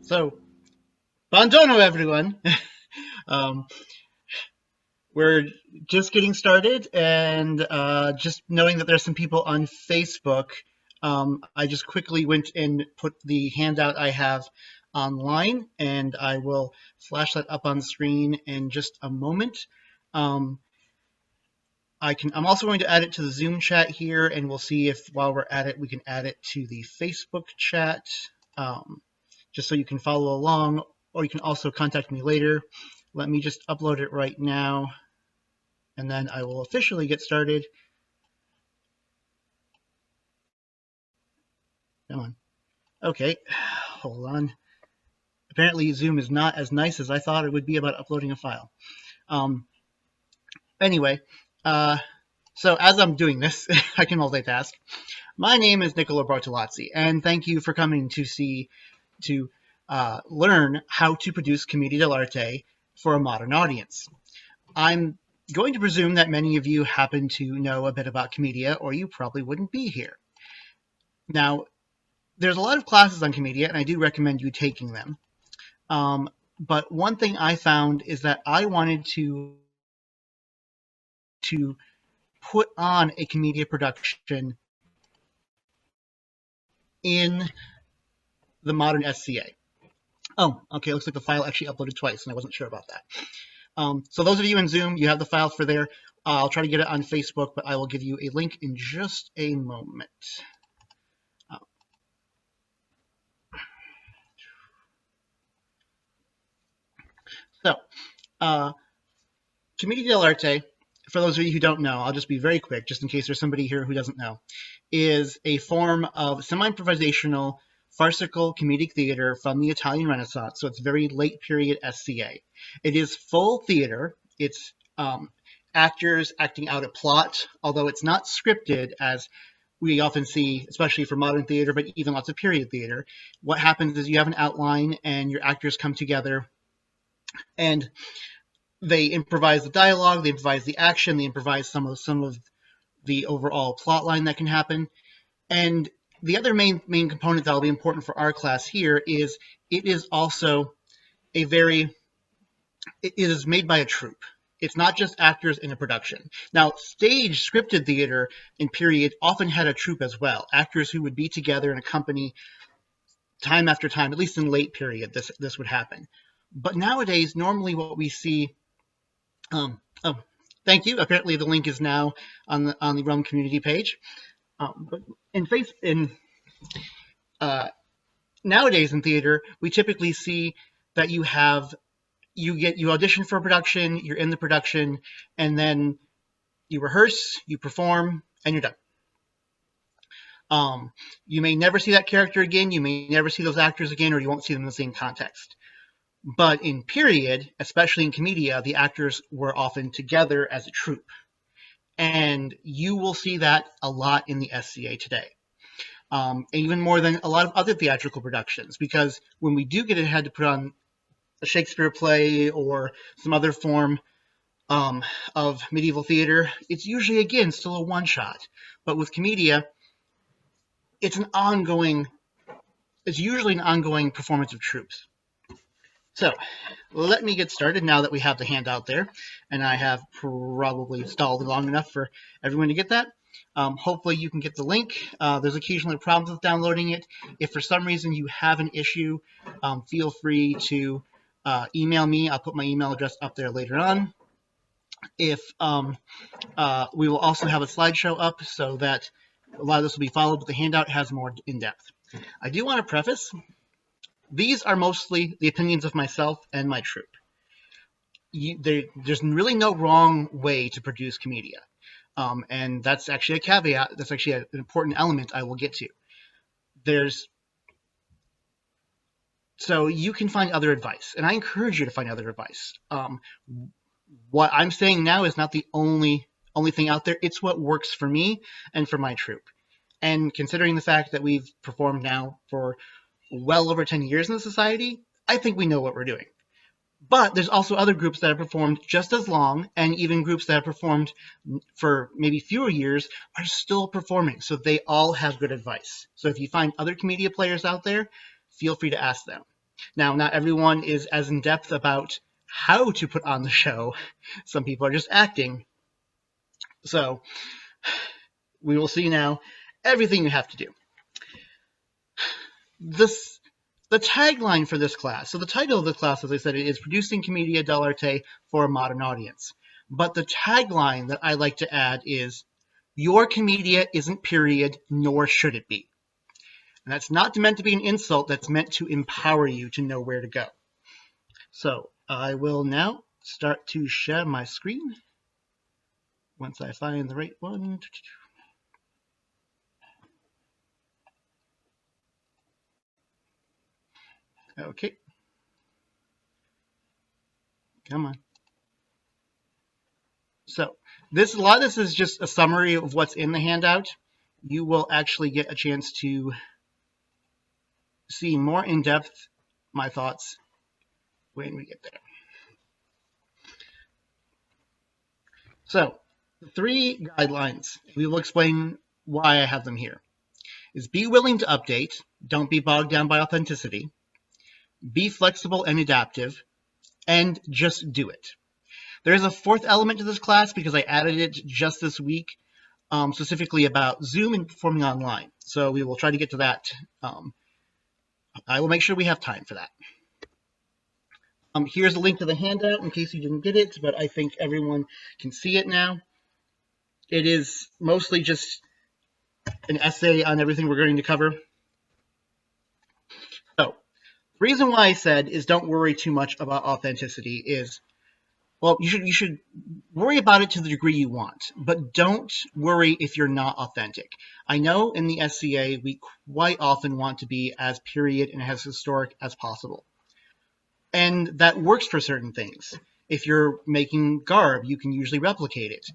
So, buongiorno, everyone. um, we're just getting started, and just knowing that there's some people on Facebook, I just quickly went and put the handout I have online, and I will flash that up on the screen in just a moment. I'm also going to add it to the Zoom chat here, and we'll see if while we're at it, we can add it to the Facebook chat, just so you can follow along, or you can also contact me later. Let me just upload it right now, and then I will officially get started. Come on. Okay, hold on. Apparently Zoom is not as nice as I thought it would be about uploading a file. Anyway, so as I'm doing this, I can multitask. My name is Niccolò Bartolazzi, and thank you for coming to learn how to produce Commedia dell'arte for a modern audience. I'm going to presume that many of you happen to know a bit about Commedia, or you probably wouldn't be here. Now, there's a lot of classes on Commedia, and I do recommend you taking them. But one thing I found is that I wanted to put on a Commedia production in the modern SCA. Oh, okay, looks like the file actually uploaded twice, and I wasn't sure about that. So those of you in Zoom, you have the file for there. I'll try to get it on Facebook, but I will give you a link in just a moment. So, Commedia dell'arte, for those of you who don't know, I'll just be very quick, just in case there's somebody here who doesn't know, is a form of semi-improvisational, farcical comedic theater from the Italian Renaissance, so it's very late period SCA. It is full theater. It's actors acting out a plot, although it's not scripted as we often see, especially for modern theater, but even lots of period theater. What happens is you have an outline and your actors come together and they improvise the dialogue, they improvise the action, they improvise some of the overall plot line that can happen. And the other main component that will be important for our class here is it is also it is made by a troupe. It's not just actors in a production. Now, stage scripted theater in period often had a troupe as well, actors who would be together in a company time after time, at least in late period, this would happen. But nowadays, normally what we see, oh, thank you. Apparently the link is now on the Realm community page. But nowadays in theater, we typically see that you audition for a production, you're in the production, and then you rehearse, you perform, and you're done. You may never see that character again, you may never see those actors again, or you won't see them in the same context. But in period, especially in Commedia, the actors were often together as a troupe. And you will see that a lot in the SCA today. Even more than a lot of other theatrical productions, because when we do get ahead to put on a Shakespeare play or some other form of medieval theater, it's usually, again, still a one-shot. But with Commedia, it's usually an ongoing performance of troops. So let me get started now that we have the handout there, and I have probably stalled long enough for everyone to get that. Hopefully you can get the link. There's occasionally problems with downloading it. If for some reason you have an issue, feel free to email me. I'll put my email address up there later on. If we will also have a slideshow up so that a lot of this will be followed, but the handout has more in-depth. I do want to preface, these are mostly the opinions of myself and my troupe. There's really no wrong way to produce Commedia. And that's actually a caveat. That's actually an important element I will get to. So you can find other advice, and I encourage you to find other advice. What I'm saying now is not the only thing out there. It's what works for me and for my troupe. And considering the fact that we've performed now for well over 10 years in the society, I think we know what we're doing. But there's also other groups that have performed just as long, and even groups that have performed for maybe fewer years are still performing. So they all have good advice. So if you find other Commedia players out there, feel free to ask them. Now, not everyone is as in-depth about how to put on the show. Some people are just acting. So we will see now everything you have to do. The tagline for this class, so the title of the class, as I said, is Producing Commedia dell'arte for a Modern Audience. But the tagline that I like to add is, your commedia isn't period, nor should it be. And that's not meant to be an insult, that's meant to empower you to know where to go. So I will now start to share my screen once I find the right one. Okay. Come on. So a lot of this is just a summary of what's in the handout. You will actually get a chance to see more in depth my thoughts when we get there. So the 3 guidelines, we will explain why I have them here, is be willing to update, don't be bogged down by authenticity, be flexible and adaptive, and just do it. There is a 4th element to this class because I added it just this week, specifically about Zoom and performing online. So we will try to get to that. I will make sure we have time for that. Here's a link to the handout in case you didn't get it, but I think everyone can see it now. It is mostly just an essay on everything we're going to cover. So the reason why I said is don't worry too much about authenticity is, well, you should worry about it to the degree you want, but don't worry if you're not authentic. I know in the SCA we quite often want to be as period and as historic as possible. And that works for certain things. If you're making garb, you can usually replicate it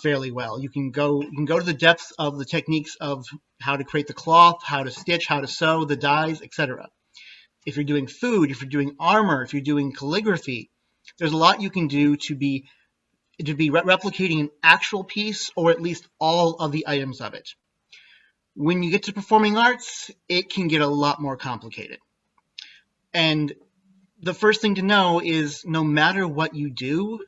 fairly well. You can go to the depths of the techniques of how to create the cloth, how to stitch, how to sew, the dyes, etc. If you're doing food, if you're doing armor, if you're doing calligraphy, there's a lot you can do to be replicating an actual piece, or at least all of the items of it. When you get to performing arts, it can get a lot more complicated. And the first thing to know is no matter what you do,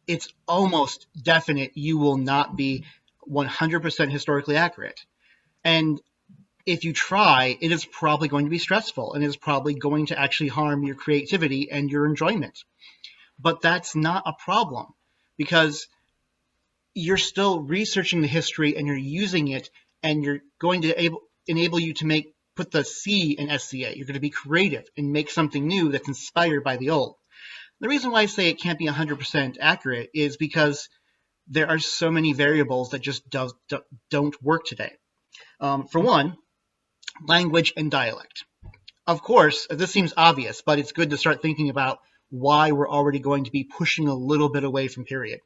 it's almost definite you will not be 100% historically accurate. And if you try, it is probably going to be stressful and it is probably going to actually harm your creativity and your enjoyment. But that's not a problem because you're still researching the history and you're using it, and you're going to enable you to put the C in SCA. You're going to be creative and make something new that's inspired by the old. The reason why I say it can't be 100% accurate is because there are so many variables that just don't work today. For one, language and dialect. Of course, this seems obvious, but it's good to start thinking about why we're already going to be pushing a little bit away from period.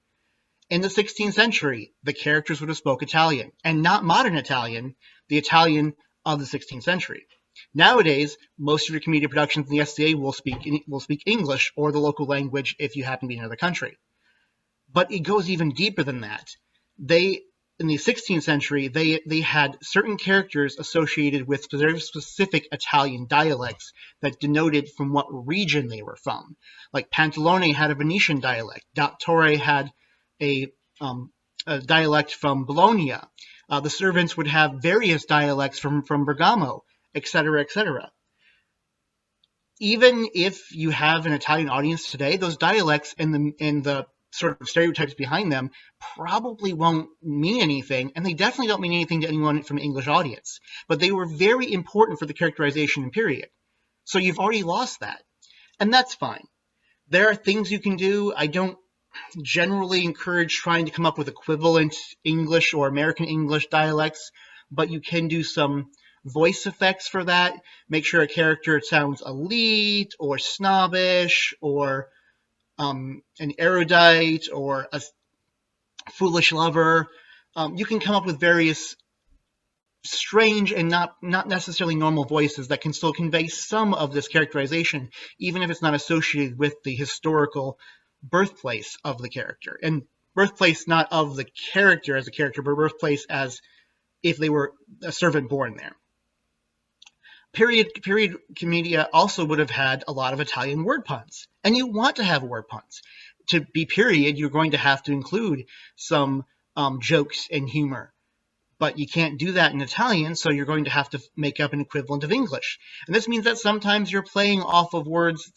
In the 16th century, the characters would have spoke Italian, and not modern Italian, the Italian of the 16th century. Nowadays, most of your commedia productions in the SCA will speak English or the local language if you happen to be in another country. But it goes even deeper than that. In the 16th century, they had certain characters associated with very specific Italian dialects that denoted from what region they were from. Like Pantalone had a Venetian dialect. Dottore had a dialect from Bologna. The servants would have various dialects from Bergamo, etc., etc. Even if you have an Italian audience today, those dialects and the sort of stereotypes behind them probably won't mean anything, and they definitely don't mean anything to anyone from an English audience. But they were very important for the characterization and period. So you've already lost that, and that's fine. There are things you can do. I don't generally encourage trying to come up with equivalent English or American English dialects, but you can do some voice effects for that. Make sure a character sounds elite or snobbish or an erudite or a foolish lover. You can come up with various strange and not necessarily normal voices that can still convey some of this characterization, even if it's not associated with the historical birthplace of the character. And birthplace not of the character as a character, but birthplace as if they were a servant born there. Period Commedia also would have had a lot of Italian word puns, and you want to have word puns. To be period, you're going to have to include some jokes and humor, but you can't do that in Italian, so you're going to have to make up an equivalent of English. And this means that sometimes you're playing off of words,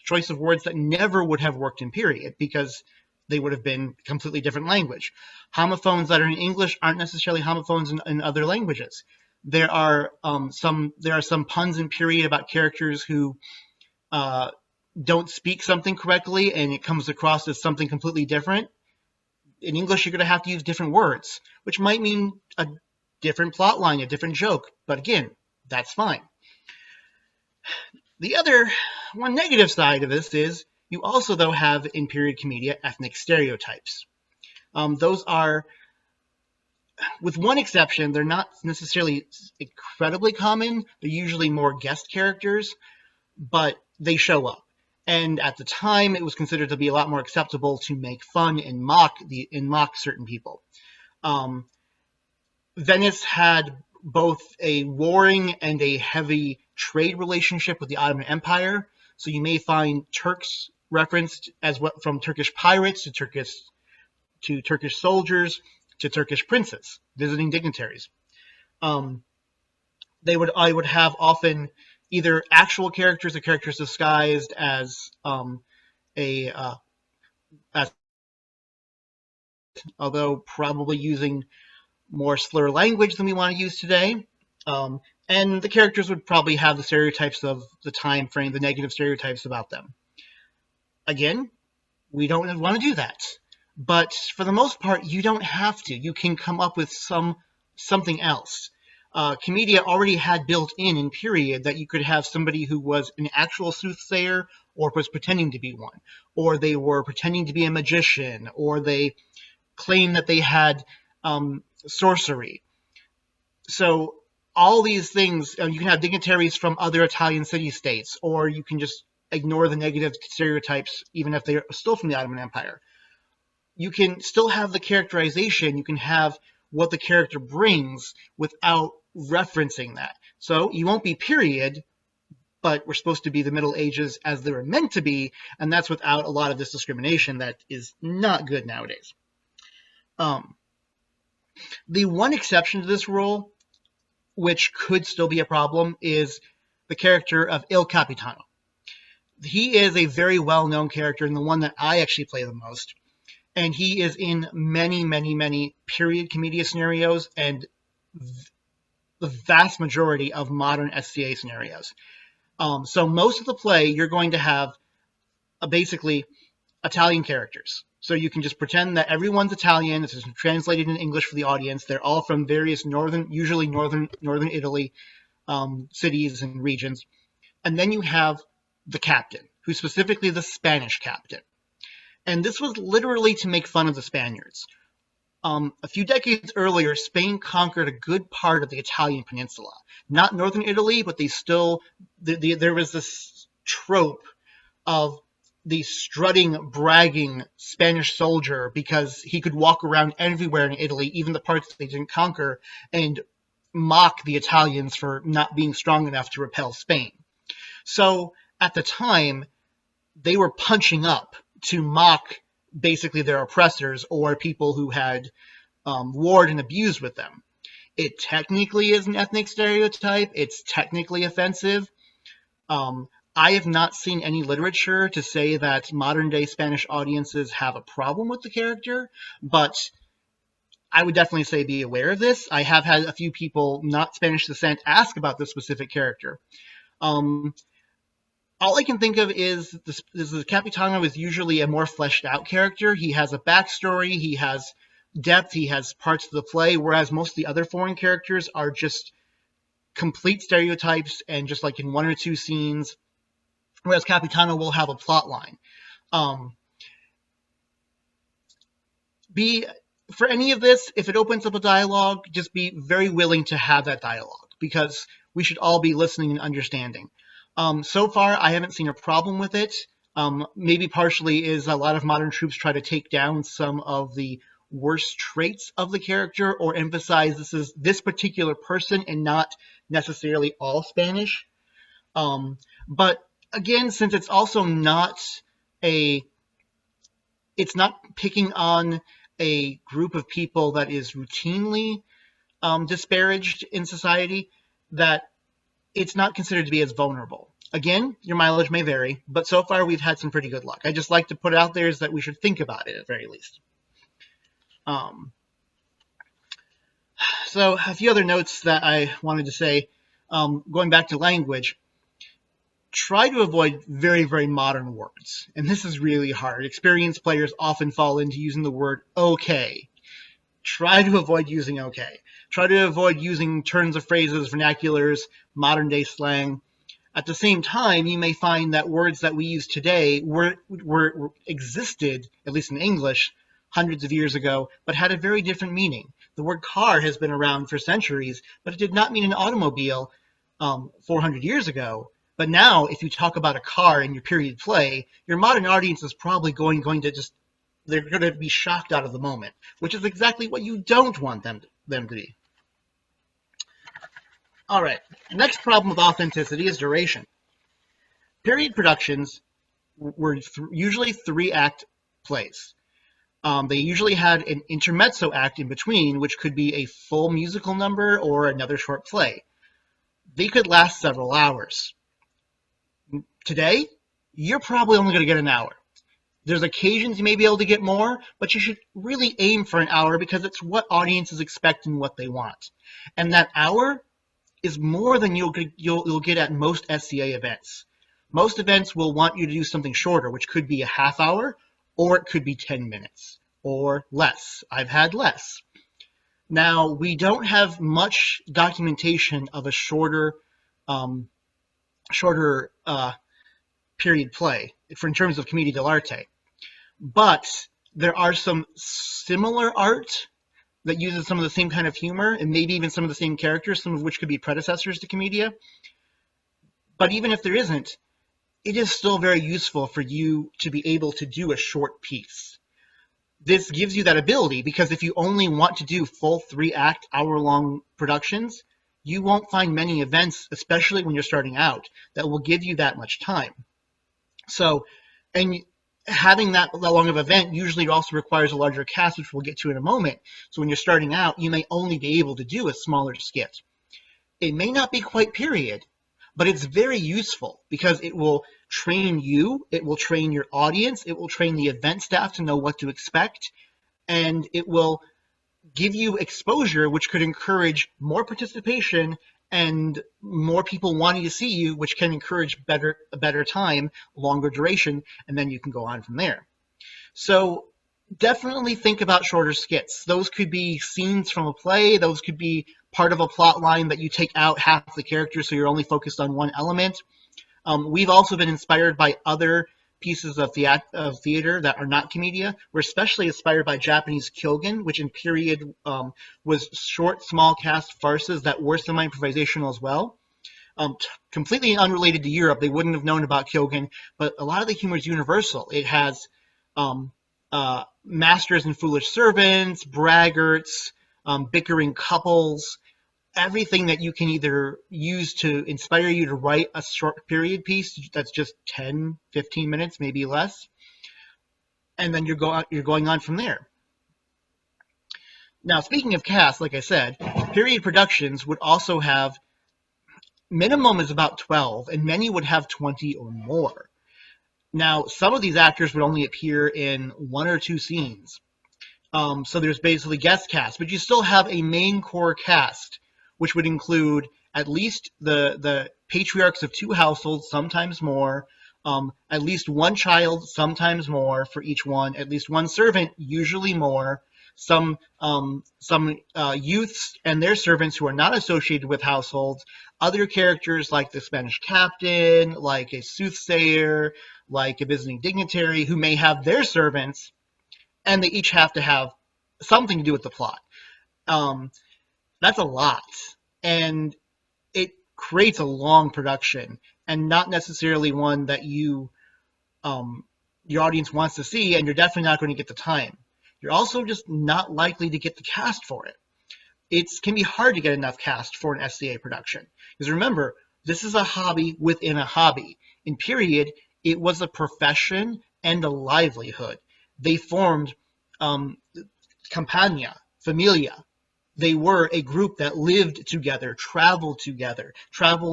choice of words that never would have worked in period because they would have been completely different language. Homophones that are in English aren't necessarily homophones in other languages. There are some puns in period about characters who don't speak something correctly, and it comes across as something completely different. In English, you're going to have to use different words, which might mean a different plot line, a different joke. But again, that's fine. The other one negative side of this is you also, though, have in period Commedia ethnic stereotypes. Those are, with one exception, they're not necessarily incredibly common. They're usually more guest characters, but they show up. And at the time, it was considered to be a lot more acceptable to make fun and mock certain people. Venice had both a warring and a heavy trade relationship with the Ottoman Empire. So you may find Turks referenced as what, from Turkish pirates to Turkish soldiers to Turkish princes visiting dignitaries. I would have often either actual characters or characters disguised as although probably using more slur language than we want to use today. And the characters would probably have the stereotypes of the time frame, the negative stereotypes about them. Again, we don't want to do that. But for the most part, you don't have to. You can come up with something else. Commedia already had built in period that you could have somebody who was an actual soothsayer or was pretending to be one, or they were pretending to be a magician, or they claimed that they had sorcery. So all these things, you can have dignitaries from other Italian city-states, or you can just ignore the negative stereotypes even if they're still from the Ottoman Empire. You can still have the characterization, you can have what the character brings without referencing that. So you won't be period, but we're supposed to be the Middle Ages as they were meant to be, and that's without a lot of this discrimination that is not good nowadays. The one exception to this rule, which could still be a problem, is the character of Il Capitano. He is a very well-known character and the one that I actually play the most. And he is in many, many, many period Commedia scenarios and the vast majority of modern SCA scenarios. So most of the play, you're going to have basically Italian characters. So you can just pretend that everyone's Italian. This is translated in English for the audience. They're all from various usually northern Italy cities and regions. And then you have the captain, who's specifically the Spanish captain. And this was literally to make fun of the Spaniards. A few decades earlier, Spain conquered a good part of the Italian peninsula. Not northern Italy, but there was this trope of the strutting, bragging Spanish soldier because he could walk around everywhere in Italy, even the parts that they didn't conquer, and mock the Italians for not being strong enough to repel Spain. So at the time, they were punching up to mock basically their oppressors or people who had warred and abused with them. It technically is an ethnic stereotype. It's technically offensive. I have not seen any literature to say that modern-day Spanish audiences have a problem with the character, but I would definitely say be aware of this. I have had a few people not Spanish descent ask about this specific character. All I can think of is the Capitano is usually a more fleshed out character. He has a backstory, he has depth, he has parts of the play, whereas most of the other foreign characters are just complete stereotypes and just like in one or two scenes, whereas Capitano will have a plot line. For any of this, if it opens up a dialogue, just be very willing to have that dialogue, because we should all be listening and understanding. So far, I haven't seen a problem with it. Maybe partially is a lot of modern troops try to take down some of the worst traits of the character or emphasize this is this particular person and not necessarily all Spanish. But again, since it's also not it's not picking on a group of people that is routinely disparaged in society, that it's not considered to be as vulnerable. Again, your mileage may vary, but so far we've had some pretty good luck. I just like to put it out there is that we should think about it at very least. So a few other notes that I wanted to say, going back to language, try to avoid very, very modern words. And this is really hard. Experienced players often fall into using the word okay. Try to avoid using okay. Try to avoid using turns of phrases, vernaculars, modern day slang. At the same time, you may find that words that we use today existed, at least in English, hundreds of years ago, but had a very different meaning. The word car has been around for centuries, but it did not mean an automobile 400 years ago. But now, if you talk about a car in your period play, your modern audience is probably going to just, they're going to be shocked out of the moment, which is exactly what you don't want them to be. All right, next problem with authenticity is duration. Period productions were usually 3-act plays. They usually had an intermezzo act in between, which could be a full musical number or another short play. They could last several hours. Today, you're probably only going to get an hour. There's occasions you may be able to get more, but you should really aim for an hour because it's what audiences expect and what they want. And that hour is more than you'll get at most SCA events. Most events will want you to do something shorter, which could be a half hour, or it could be 10 minutes, or less. I've had less. Now, we don't have much documentation of a shorter period play in terms of Commedia dell'arte. But there are some similar art that uses some of the same kind of humor and maybe even some of the same characters, some of which could be predecessors to Commedia. But even if there isn't, it is still very useful for you to be able to do a short piece. This gives you that ability because if you only want to do full 3-act, hour-long productions, you won't find many events, especially when you're starting out, that will give you that much time. So, and having that long of an event usually also requires a larger cast, which we'll get to in a moment. So when you're starting out, you may only be able to do a smaller skit. It may not be quite period, but it's very useful because it will train you, it will train your audience, it will train the event staff to know what to expect, and it will give you exposure, which could encourage more participation and more people wanting to see you, which can encourage a better time, longer duration, and then you can go on from there. So definitely think about shorter skits. Those could be scenes from a play. Those could be part of a plot line that you take out half the characters so you're only focused on one element. We've also been inspired by other pieces of theater that are not Commedia. We're especially inspired by Japanese Kyogen, which in period was short, small cast farces that were semi-improvisational as well. Completely unrelated to Europe, they wouldn't have known about Kyogen, but a lot of the humor is universal. It has masters and foolish servants, braggarts, bickering couples, everything that you can either use to inspire you to write a short period piece that's just 10, 15 minutes, maybe less, and then you're going on from there. Now, speaking of cast, like I said, period productions would also have, minimum is about 12, and many would have 20 or more. Now, some of these actors would only appear in 1 or 2 scenes. So there's basically guest cast, but you still have a main core cast, which would include at least the patriarchs of 2 households, sometimes more, at least 1 child, sometimes more for each one, at least 1 servant, usually more, some youths and their servants who are not associated with households, other characters like the Spanish captain, like a soothsayer, like a visiting dignitary who may have their servants, and they each have to have something to do with the plot. That's a lot, and it creates a long production, and not necessarily one that your audience wants to see, and you're definitely not going to get the time. you're also just not likely to get the cast for it. It can be hard to get enough cast for an SCA production. Because remember, this is a hobby within a hobby. In period, it was a profession and a livelihood. They formed Campagna, Familia. They were a group that lived together, traveled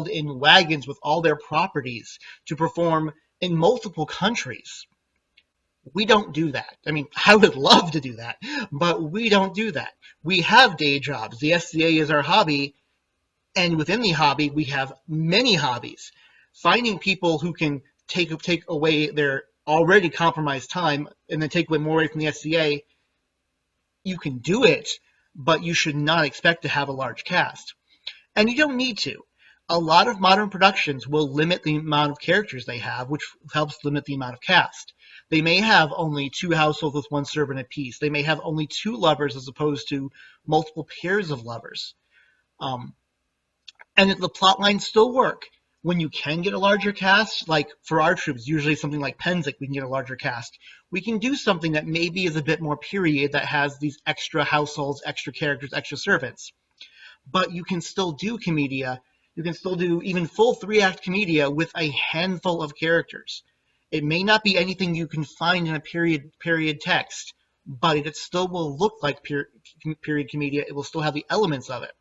in wagons with all their properties to perform in multiple countries. We don't do that. I mean, I would love to do that, but we don't do that. We have day jobs. The SCA is our hobby, and within the hobby, we have many hobbies. Finding people who can take away their already compromised time and then take away more away from the SCA, you can do it, but you should not expect to have a large cast. And you don't need to. A lot of modern productions will limit the amount of characters they have, which helps limit the amount of cast. They may have only 2 households with 1 servant apiece. They may have only 2 lovers as opposed to multiple pairs of lovers. And the plot lines still work. When you can get a larger cast, like for our troops, usually something like Penzik, we can get a larger cast. We can do something that maybe is a bit more period, that has these extra households, extra characters, extra servants. But you can still do Commedia. You can still do even full 3-act Commedia with a handful of characters. It may not be anything you can find in a period text, but it still will look like period Commedia. It will still have the elements of it.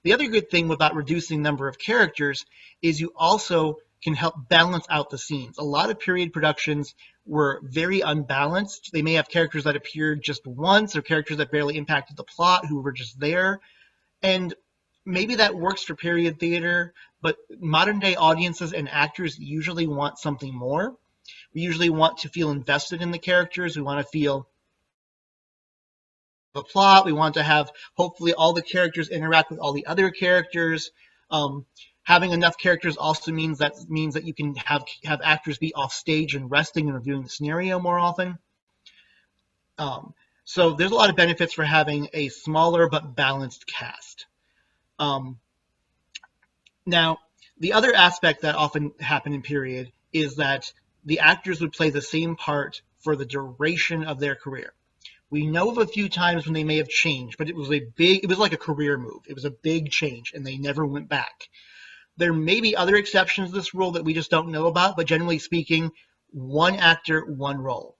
The other good thing about reducing number of characters is you also can help balance out the scenes. A lot of period productions were very unbalanced. They may have characters that appeared just once, or characters that barely impacted the plot who were just there. And maybe that works for period theater, but modern day audiences and actors usually want something more. We usually want to feel invested in the characters. We want to feel the plot. We want to have, hopefully, all the characters interact with all the other characters. Having enough characters also means that you can have actors be off stage and resting and reviewing the scenario more often. So there's a lot of benefits for having a smaller but balanced cast. Now, the other aspect that often happen in period is that the actors would play the same part for the duration of their career. We know of a few times when they may have changed, but it was like a career move. It was a big change, and they never went back. There may be other exceptions to this rule that we just don't know about, but generally speaking, 1 actor, 1 role.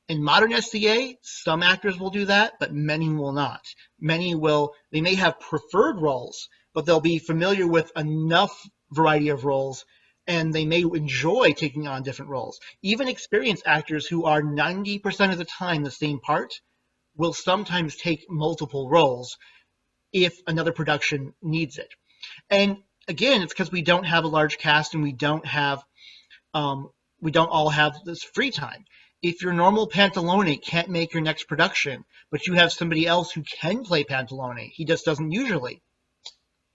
In modern SCA, some actors will do that, but many will not. They may have preferred roles, but they'll be familiar with enough variety of roles, and they may enjoy taking on different roles. Even experienced actors who are 90% of the time the same part will sometimes take multiple roles if another production needs it. And again, it's because we don't have a large cast, and we don't all have this free time. If your normal Pantalone can't make your next production, but you have somebody else who can play Pantalone, he just doesn't usually,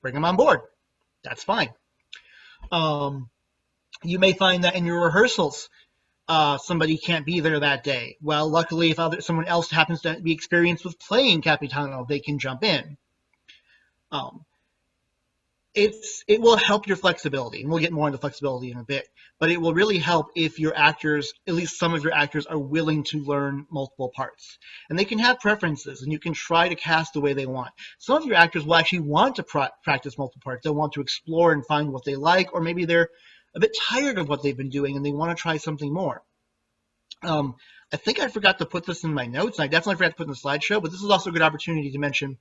bring him on board. That's fine. You may find that in your rehearsals, somebody can't be there that day. Well, luckily, if someone else happens to be experienced with playing Capitano, they can jump in. It will help your flexibility, and we'll get more into flexibility in a bit, but it will really help if your actors, at least some of your actors, are willing to learn multiple parts. And they can have preferences, and you can try to cast the way they want. Some of your actors will actually want to practice multiple parts. They'll want to explore and find what they like, or maybe they're a bit tired of what they've been doing and they want to try something more. I think I forgot to put this in my notes, and I definitely forgot to put in the slideshow, but this is also a good opportunity to mention.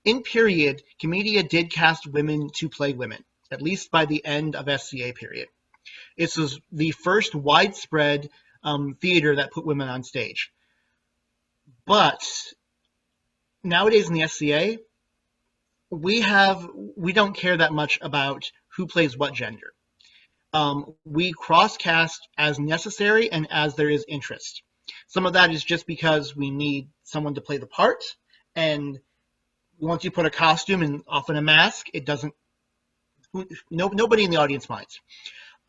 In period, Commedia did cast women to play women, at least by the end of SCA period. This was the first widespread theater that put women on stage. But nowadays in the SCA, we don't care that much about who plays what gender. We cross-cast as necessary and as there is interest. Some of that is just because we need someone to play the part, and once you put a costume and often a mask, nobody in the audience minds.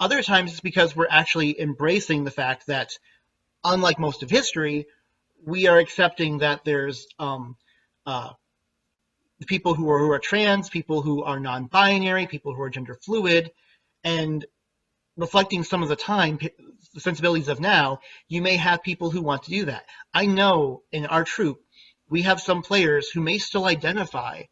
Other times it's because we're actually embracing the fact that, unlike most of history, we are accepting that there's people who are trans, people who are non-binary, people who are gender fluid, and reflecting some of the sensibilities of now, you may have people who want to do that. I know in our troupe, we have some players who may still identify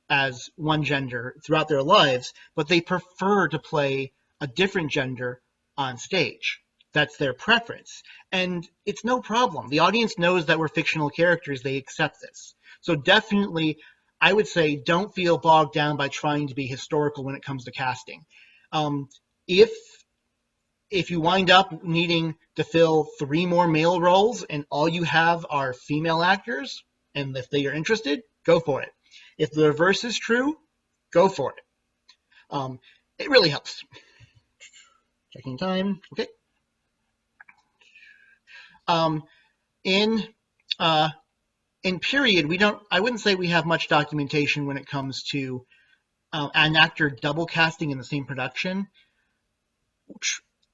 as one gender throughout their lives, but they prefer to play a different gender on stage. That's their preference. And it's no problem. The audience knows that we're fictional characters. They accept this. So definitely, I would say don't feel bogged down by trying to be historical when it comes to casting. Um, if if you wind up needing to fill 3 more male roles and all you have are female actors, and if they are interested, go for it. If the reverse is true, go for it. It really helps. Checking time. Okay. Um, in uh, in period, we don't. I wouldn't say we have much documentation when it comes to an actor double casting in the same production.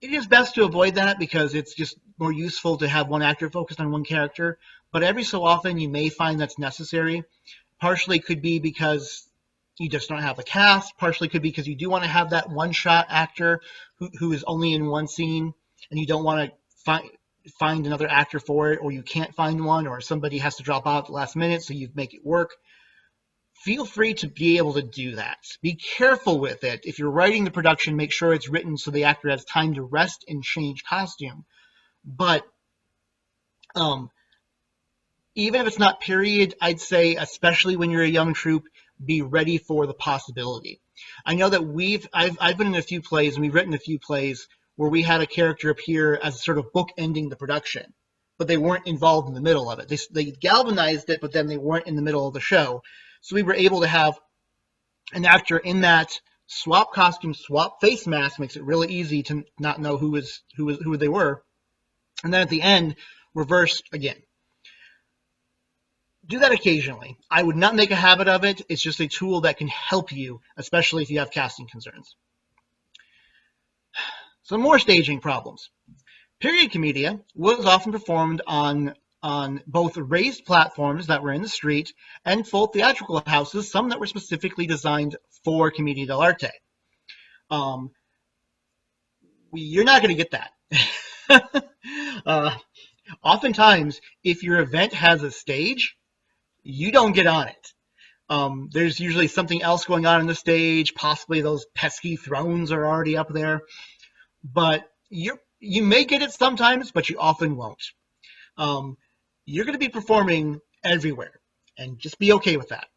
It is best to avoid that because it's just more useful to have one actor focused on one character. But every so often, you may find that's necessary. Partially could be because you just don't have a cast. Partially could be because you do want to have that one-shot actor who is only in one scene, and you don't want to find another actor for it, or you can't find one, or somebody has to drop out at the last minute, so you make it work. Feel free to be able to do that. Be careful with it. If you're writing the production, make sure it's written so the actor has time to rest and change costume. But even if it's not period, I'd say, especially when you're a young troupe, be ready for the possibility. I know that I've been in a few plays, and we've written a few plays where we had a character appear as sort of bookending the production, but they weren't involved in the middle of it. They galvanized it, but then they weren't in the middle of the show. So we were able to have an actor in that swap costume, swap face mask, makes it really easy to not know who they were, and then at the end, reverse again. Do that occasionally. I would not make a habit of it. It's just a tool that can help you, especially if you have casting concerns. Some more staging problems. Period Commedia was often performed on both raised platforms that were in the street and full theatrical houses, some that were specifically designed for Commedia dell'arte. You're not going to get that. Oftentimes, if your event has a stage, you don't get on it. There's usually something else going on the stage. Possibly those pesky thrones are already up there. But you may get it sometimes, but you often won't. You're going to be performing everywhere, and just be okay with that.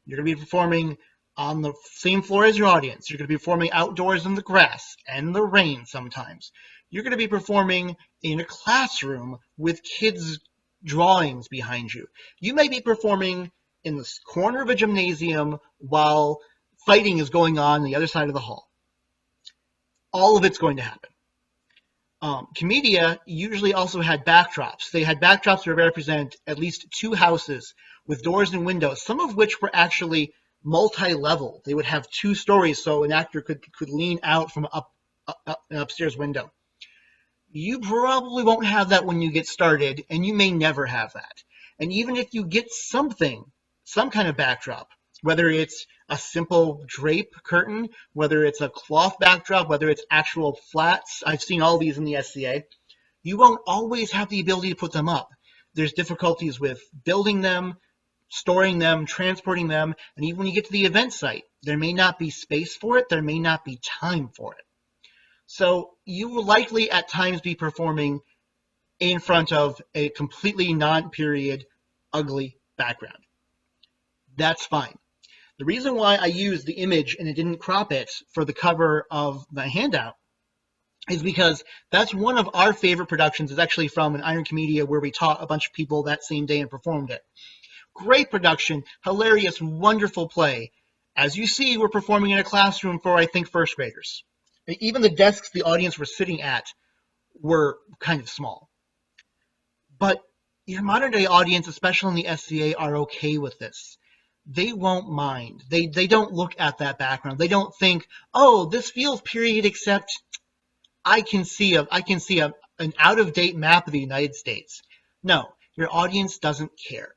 You're going to be performing on the same floor as your audience. You're going to be performing outdoors in the grass and the rain sometimes. You're going to be performing in a classroom with kids' drawings behind you. You may be performing in the corner of a gymnasium while fighting is going on the other side of the hall. All of it's going to happen. Commedia usually also had backdrops. They had backdrops that represent at least 2 houses with doors and windows, some of which were actually multi-level. They would have 2 stories, so an actor could lean out from an upstairs window. You probably won't have that when you get started, and you may never have that. And even if you get some kind of backdrop, whether it's a simple drape curtain, whether it's a cloth backdrop, whether it's actual flats, I've seen all these in the SCA, you won't always have the ability to put them up. There's difficulties with building them, storing them, transporting them, and even when you get to the event site, there may not be space for it, there may not be time for it. So you will likely at times be performing in front of a completely non-period, ugly background. That's fine. The reason why I used the image and it didn't crop it for the cover of the handout is because that's one of our favorite productions. It's actually from an Iron Commedia where we taught a bunch of people that same day and performed it. Great production, hilarious, wonderful play. As you see, we're performing in a classroom for, I think, first graders. Even the desks the audience were sitting at were kind of small. But your modern day audience, especially in the SCA, are okay with this. They won't mind. They don't look at that background. They don't think, oh, this feels period, except I can see an out-of-date map of the United States. No, your audience doesn't care.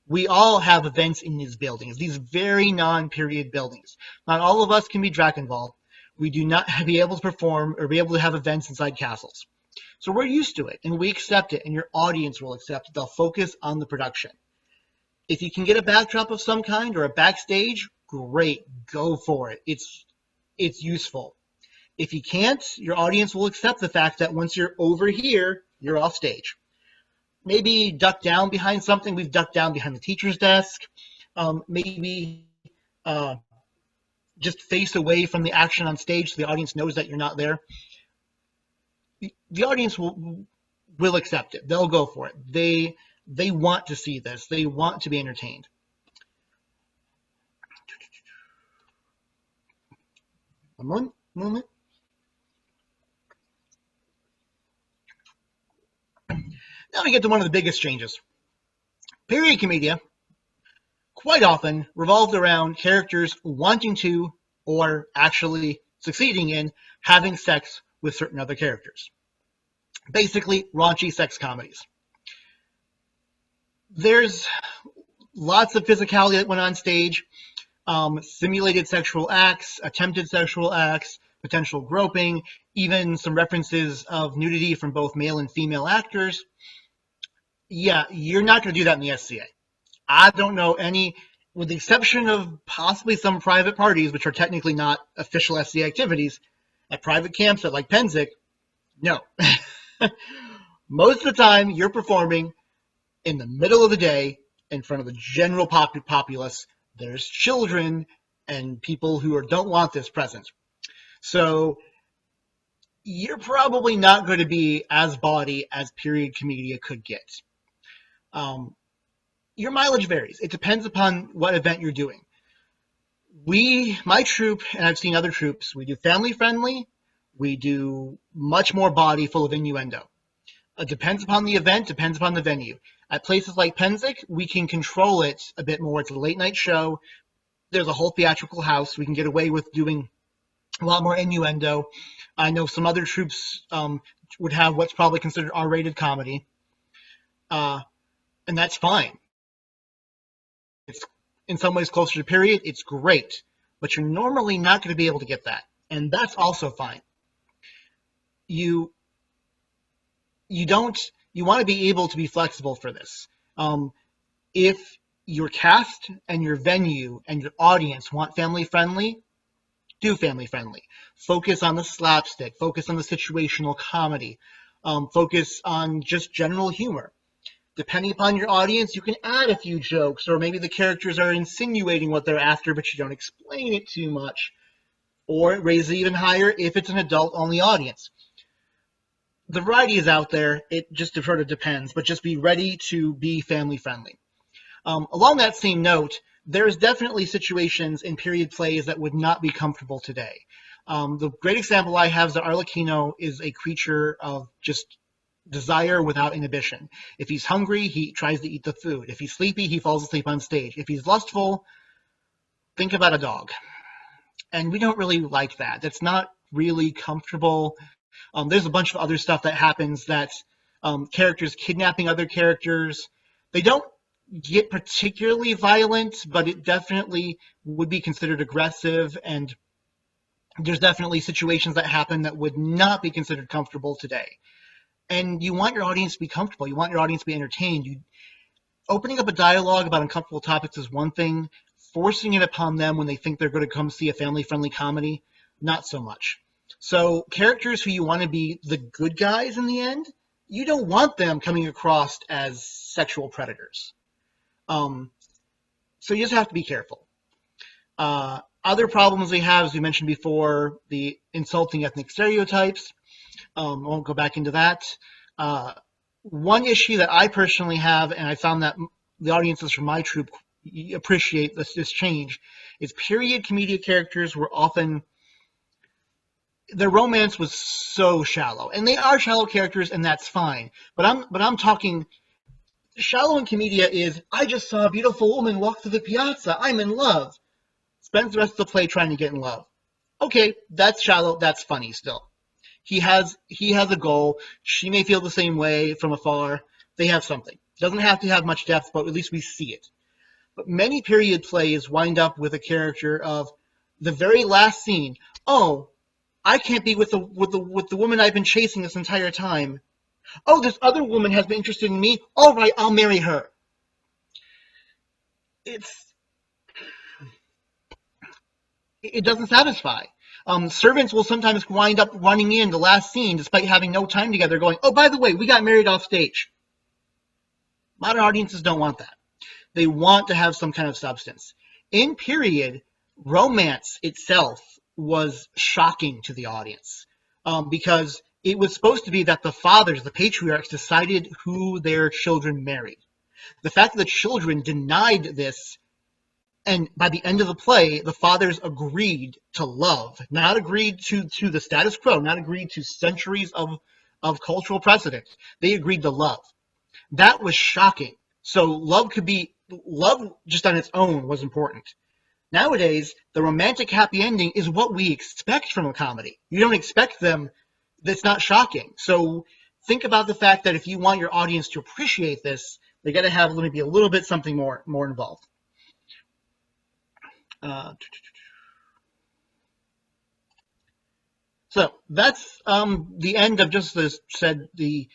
We all have events in these buildings, these very non-period buildings. Not all of us can be Drakenwald. We do not be able to perform or be able to have events inside castles. So we're used to it, and we accept it, and your audience will accept it. They'll focus on the production. If you can get a backdrop of some kind or a backstage, great, go for it. It's useful. If you can't, your audience will accept the fact that once you're over here, you're off stage. Maybe duck down behind something. We've ducked down behind the teacher's desk. Maybe just face away from the action on stage so the audience knows that you're not there. The audience will accept it. They'll go for it. They want to see this. They want to be entertained. One moment. Now we get to one of the biggest changes. Period Commedia quite often revolved around characters wanting to, or actually succeeding in, having sex with certain other characters. Basically, raunchy sex comedies. There's lots of physicality that went on stage, simulated sexual acts, attempted sexual acts, potential groping, even some references of nudity from both male and female actors. Yeah, you're not going to do that in the SCA. I don't know any, with the exception of possibly some private parties, which are technically not official SCA activities, at private camps at like Penzic, no. Most of the time, you're performing in the middle of the day in front of the general populace. There's children and people who don't want this present. So you're probably not going to be as bawdy as Period Commedia could get. Your mileage varies. It depends upon what event you're doing. My troupe, and I've seen other troupes, we do family friendly. We do much more body, full of innuendo. It depends upon the event, depends upon the venue. At places like Penzic, we can control it a bit more. It's a late night show. There's a whole theatrical house. We can get away with doing a lot more innuendo. I know some other troupes would have what's probably considered R-rated comedy. And that's fine. It's in some ways closer to Period. It's great. But you're normally not going to be able to get that. And that's also fine. You want to be able to be flexible for this. If your cast and your venue and your audience want family friendly, do family friendly. Focus on the slapstick. Focus on the situational comedy. Focus on just general humor. Depending upon your audience, you can add a few jokes, or maybe the characters are insinuating what they're after, but you don't explain it too much. Or raise it even higher if it's an adult-only audience. The variety is out there. It just sort of depends, but just be ready to be family-friendly. Along that same note, there's definitely situations in period plays that would not be comfortable today. The great example I have is that Arlecchino is a creature of just desire without inhibition. If he's hungry, he tries to eat the food. If he's sleepy, he falls asleep on stage. If he's lustful, think about a dog. And we don't really like that. That's not really comfortable. There's a bunch of other stuff that happens that characters kidnapping other characters. They don't get particularly violent, but it definitely would be considered aggressive, and there's definitely situations that happen that would not be considered comfortable today. And you want your audience to be comfortable. You want your audience to be entertained. Opening up a dialogue about uncomfortable topics is one thing. Forcing it upon them when they think they're going to come see a family-friendly comedy, not so much. So characters who you want to be the good guys in the end, you don't want them coming across as sexual predators. So you just have to be careful. Other problems we have, as we mentioned before, the insulting ethnic stereotypes. I won't go back into that. One issue that I personally have, and I found that the audiences from my troupe appreciate this change, is period Commedia characters were often, their romance was so shallow, and they are shallow characters, and that's fine. But I'm talking shallow in Commedia is, I just saw a beautiful woman walk through the piazza, I'm in love. Spends the rest of the play trying to get in love. Okay, that's shallow, that's funny still. He has a goal. She may feel the same way from afar. They have something. Doesn't have to have much depth, but at least we see it. But many period plays wind up with a character of the very last scene. Oh, I can't be with the woman I've been chasing this entire time. Oh, this other woman has been interested in me. All right, I'll marry her. It's it doesn't satisfy. Servants will sometimes wind up running in the last scene despite having no time together, going, "Oh, by the way, we got married off stage." Modern audiences don't want that. They want to have some kind of substance. In period, romance itself was shocking to the audience because it was supposed to be that the fathers, the patriarchs, decided who their children married. The fact that the children denied this, and by the end of the play, the fathers agreed to love, not agreed to the status quo, not agreed to centuries of cultural precedent. They agreed to love. That was shocking. So love just on its own was important. Nowadays, the romantic happy ending is what we expect from a comedy. You don't expect them, that's not shocking. So think about the fact that if you want your audience to appreciate this, they got to have maybe a little bit something more involved. Uh, so that's the end of just the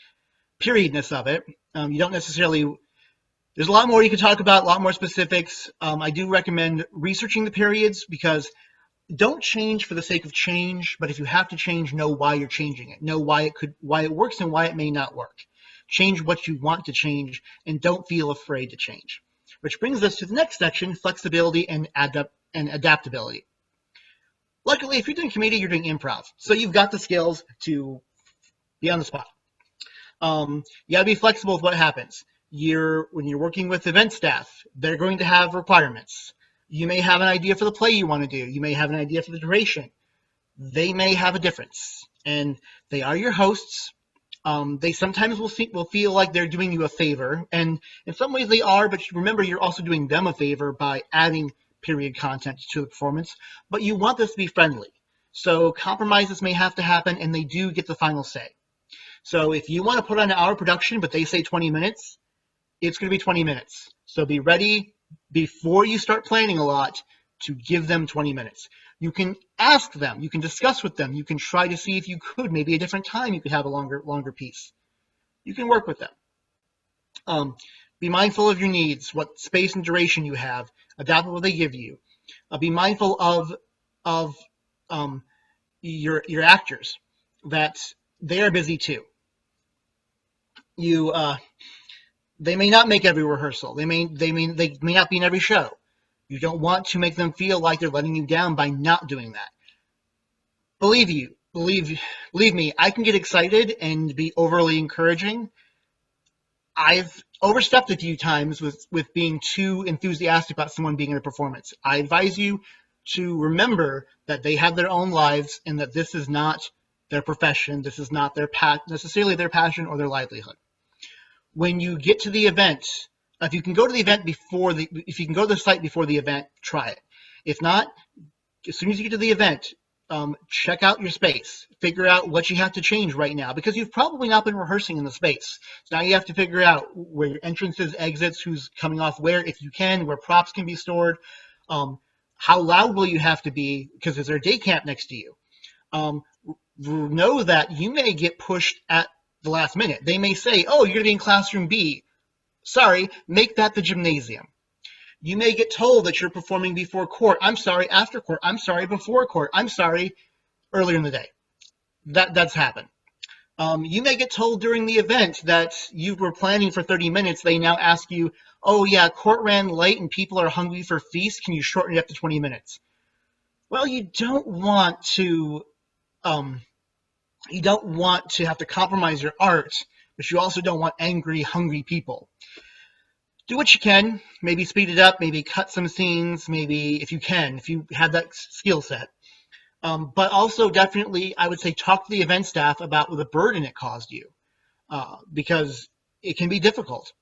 periodness of it. You don't necessarily. There's a lot more you can talk about, a lot more specifics. I do recommend researching the periods because don't change for the sake of change, but if you have to change, know why you're changing it. Know why it works and why it may not work. Change what you want to change and don't feel afraid to change. Which brings us to the next section, flexibility and adaptability. Luckily, if you're doing comedy, you're doing improv. So you've got the skills to be on the spot. You got to be flexible with what happens. When you're working with event staff, they're going to have requirements. You may have an idea for the play you want to do. You may have an idea for the duration. They may have a difference, and they are your hosts. They sometimes will feel like they're doing you a favor, and in some ways they are, but remember you're also doing them a favor by adding period content to the performance, but you want this to be friendly. So compromises may have to happen, and they do get the final say. So if you want to put on an hour production, but they say 20 minutes, it's going to be 20 minutes. So be ready before you start planning a lot to give them 20 minutes. You can ask them, you can discuss with them, you can try to see if you could, maybe a different time you could have a longer piece. You can work with them. Be mindful of your needs, what space and duration you have, adapt what they give you. Be mindful of your actors, that they are busy too. They may not make every rehearsal. They may not be in every show. You don't want to make them feel like they're letting you down by not doing that. Believe me, I can get excited and be overly encouraging. I've overstepped a few times with being too enthusiastic about someone being in a performance. I advise you to remember that they have their own lives and that this is not their profession. This is not necessarily their passion or their livelihood. When you get to the event, if you can go to the event if you can go to the site before the event, try it. If not, as soon as you get to the event, check out your space. Figure out what you have to change right now because you've probably not been rehearsing in the space. So now you have to figure out where your entrances, exits, who's coming off where, if you can, where props can be stored. How loud will you have to be because there's a day camp next to you. Know that you may get pushed at the last minute. They may say, "Oh, you're going to be in classroom B. Sorry, make that the gymnasium." You may get told that you're performing before court. I'm sorry, after court. I'm sorry, before court. I'm sorry, earlier in the day. That's happened. You may get told during the event that you were planning for 30 minutes. They now ask you, "Oh yeah, court ran late and people are hungry for feast. Can you shorten it up to 20 minutes?" Well, you don't want to have to compromise your art, but you also don't want angry, hungry people. Do what you can. Maybe speed it up. Maybe cut some scenes. Maybe if you have that skill set. But also definitely, I would say, talk to the event staff about the burden it caused you, because it can be difficult.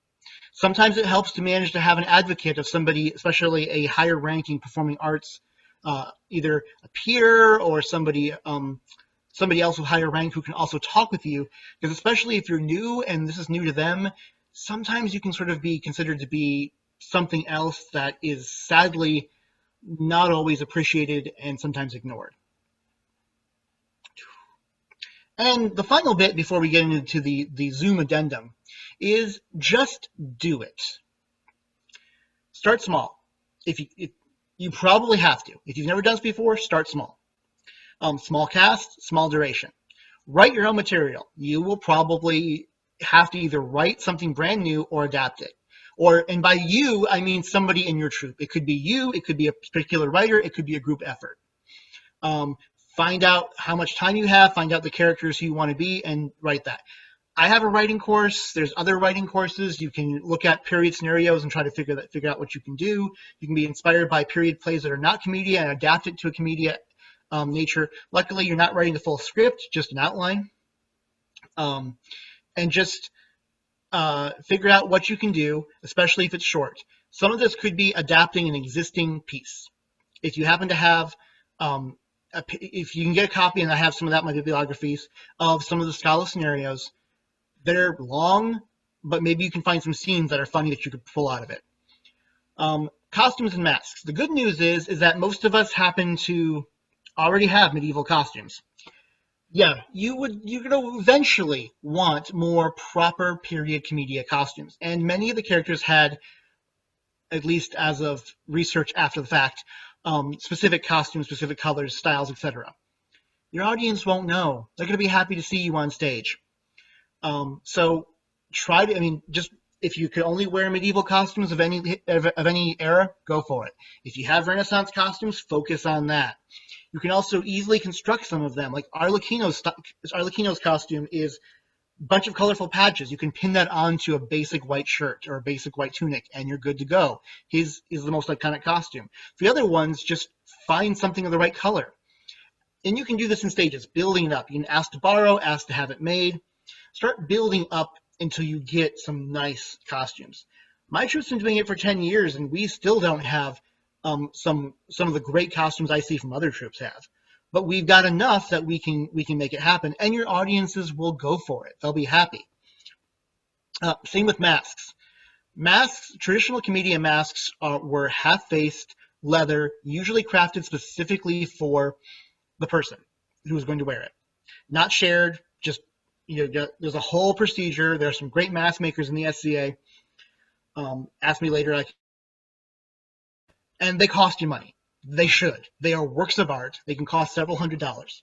Sometimes it helps to manage to have an advocate of somebody, especially a higher ranking performing arts, either a peer or somebody else with higher rank who can also talk with you. Because especially if you're new and this is new to them, sometimes you can sort of be considered to be something else that is sadly not always appreciated and sometimes ignored. And the final bit before we get into the Zoom addendum is just do it. Start small. If you probably have to. If you've never done this before, start small. Small cast, small duration. Write your own material. You will probably have to either write something brand new or adapt it. And by you, I mean somebody in your troupe. It could be you, it could be a particular writer, it could be a group effort. Find out how much time you have, find out the characters you want to be, and write that. I have a writing course. There's other writing courses. You can look at period scenarios and try to figure out what you can do. You can be inspired by period plays that are not Commedia and adapt it to a Commedia nature. Luckily, you're not writing the full script, just an outline. And just figure out what you can do, especially if it's short. Some of this could be adapting an existing piece. If you happen to have if you can get a copy, and I have some of that in my bibliographies, of some of the Scala scenarios. They're long, but maybe you can find some scenes that are funny that you could pull out of it. Costumes and masks. The good news is that most of us happen to already have medieval costumes. Yeah, you're going to eventually want more proper period Commedia costumes, and many of the characters had, at least as of research after the fact, specific costumes, specific colors, styles, etc. Your audience won't know. They're going to be happy to see you on stage. So try to, just if you could only wear medieval costumes of any era, go for it. If you have Renaissance costumes, focus on that. You can also easily construct some of them. Like Arlecchino's costume is a bunch of colorful patches. You can pin that onto a basic white shirt or a basic white tunic, and you're good to go. His is the most iconic costume. For the other ones, just find something of the right color. And you can do this in stages, building it up. You can ask to borrow, ask to have it made. Start building up until you get some nice costumes. My troupe's been doing it for 10 years, and we still don't have some of the great costumes I see from other troupes have. But we've got enough that we can make it happen, and your audiences will go for it. They'll be happy. Same with masks. Traditional Commedia masks were half-faced, leather, usually crafted specifically for the person who was going to wear it. Not shared, just there's a whole procedure. There are some great mask makers in the SCA. Ask me later. And they cost you money. They should. They are works of art. They can cost several $100s.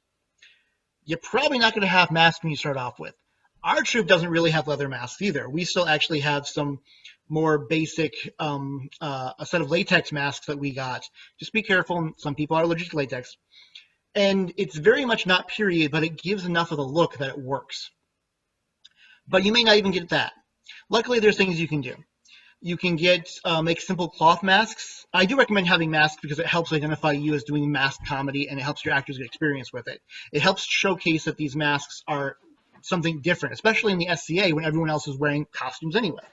You're probably not going to have masks when you start off with. Our troupe doesn't really have leather masks either. We still actually have some more basic, a set of latex masks that we got. Just be careful. Some people are allergic to latex. And it's very much not period, but it gives enough of the look that it works. But you may not even get that. Luckily, there's things you can do. You can make simple cloth masks. I do recommend having masks because it helps identify you as doing masked comedy, and it helps your actors get experience with it. It helps showcase that these masks are something different, especially in the SCA when everyone else is wearing costumes anyway.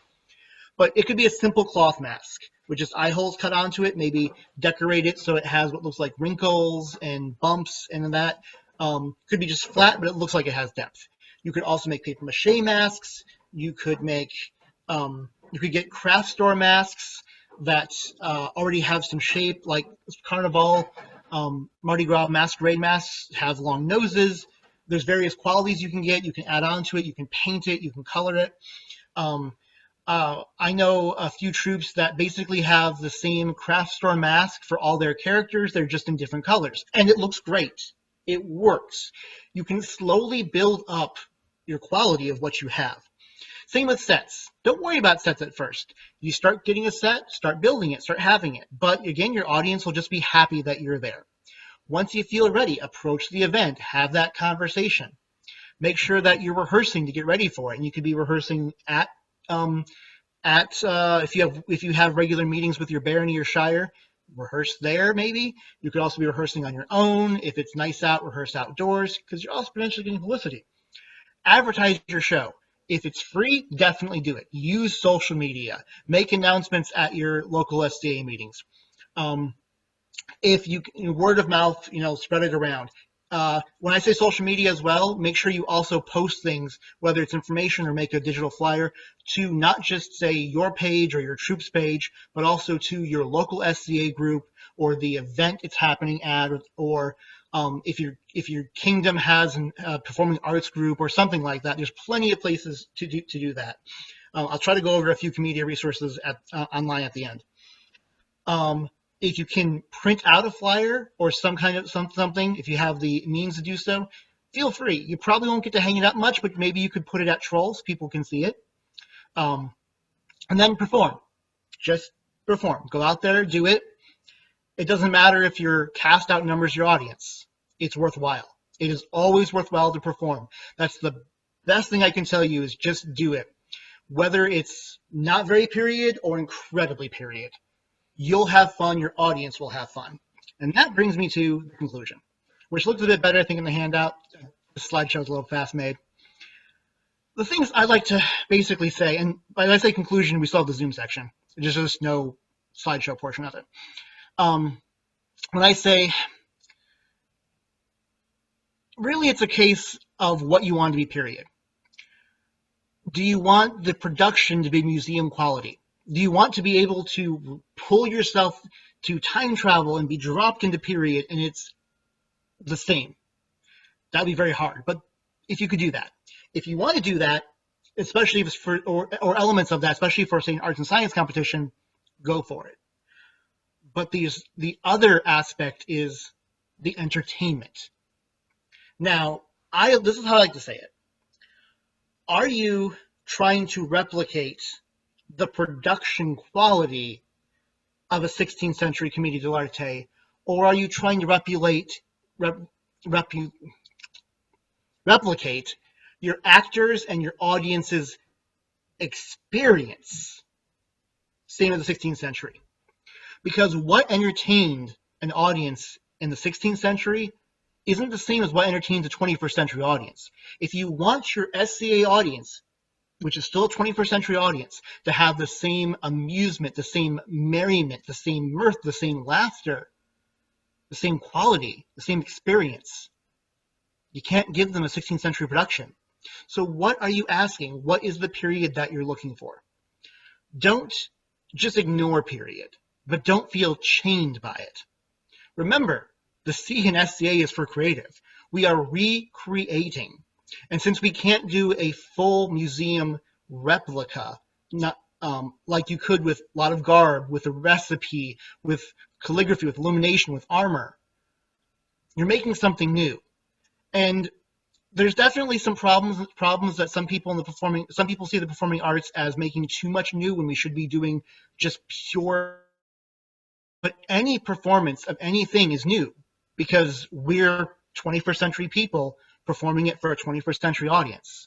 But it could be a simple cloth mask with just eye holes cut onto it, maybe decorate it so it has what looks like wrinkles and bumps, and that could be just flat, but it looks like it has depth. You could also make paper mache masks. You could make, you could get craft store masks that already have some shape, like Carnival, Mardi Gras masquerade masks have long noses. There's various qualities you can get. You can add on to it. You can paint it. You can color it. I know a few troupes that basically have the same craft store mask for all their characters. They're just in different colors, and it looks great. It works. You can slowly build up your quality of what you have. Same with sets. Don't worry about sets at first. You start getting a set, start building it, start having it. But again, your audience will just be happy that you're there. Once you feel ready, approach the event, have that conversation. Make sure that you're rehearsing to get ready for it. And you could be rehearsing if you have regular meetings with your barony or shire, rehearse there maybe. You could also be rehearsing on your own. If it's nice out, rehearse outdoors, because you're also potentially getting publicity. Advertise your show. If it's free, definitely do it. Use social media. Make announcements at your local SCA meetings. If you word of mouth, spread it around. When I say social media as well, make sure you also post things, whether it's information or make a digital flyer, to not just say your page or your troupe's page, but also to your local SCA group or the event it's happening at, or If your kingdom has a performing arts group or something like that, there's plenty of places to do that. I'll try to go over a few Commedia resources online at the end. If you can print out a flyer or some kind of something, if you have the means to do so, feel free. You probably won't get to hang it up much, but maybe you could put it at Trolls. People can see it. And then perform. Just perform. Go out there, do it. It doesn't matter if your cast outnumbers your audience. It's worthwhile. It is always worthwhile to perform. That's the best thing I can tell you, is just do it. Whether it's not very period or incredibly period. You'll have fun. Your audience will have fun. And that brings me to the conclusion, which looks a bit better, I think, in the handout. The slideshow is a little fast made. The things I'd like to basically say, and when I say conclusion, we still have the Zoom section. There's just no slideshow portion of it. When I say, really, it's a case of what you want to be, period. Do you want the production to be museum quality? Do you want to be able to pull yourself to time travel and be dropped into period and it's the same? That would be very hard. But if you could do that, if you want to do that, especially if it's for, or elements of that, especially for, say, an arts and science competition, go for it. But the other aspect is the entertainment. Now, this is how I like to say it. Are you trying to replicate the production quality of a 16th century Commedia dell'arte, or are you trying to replicate your actors and your audience's experience, same as the 16th century? Because what entertained an audience in the 16th century isn't the same as what entertains a 21st century audience. If you want your SCA audience, which is still a 21st century audience, to have the same amusement, the same merriment, the same mirth, the same laughter, the same quality, the same experience, you can't give them a 16th century production. So what are you asking? What is the period that you're looking for? Don't just ignore period, but don't feel chained by it. Remember, the C in SCA is for creative. We are recreating. And since we can't do a full museum replica, not like you could with a lot of garb, with a recipe, with calligraphy, with illumination, with armor, you're making something new. And there's definitely some problems that some people see the performing arts as making too much new when we should be doing just pure. But any performance of anything is new because we're 21st century people performing it for a 21st century audience.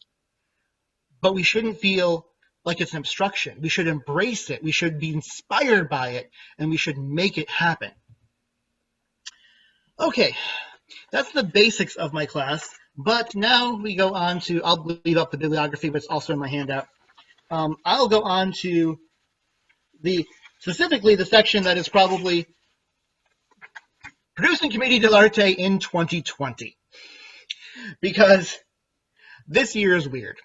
But we shouldn't feel like it's an obstruction. We should embrace it. We should be inspired by it, and we should make it happen. Okay, that's the basics of my class. But now we go on to, I'll leave up the bibliography, but it's also in my handout. I'll go on to specifically the section that is probably producing Commedia dell'arte in 2020. Because this year is weird.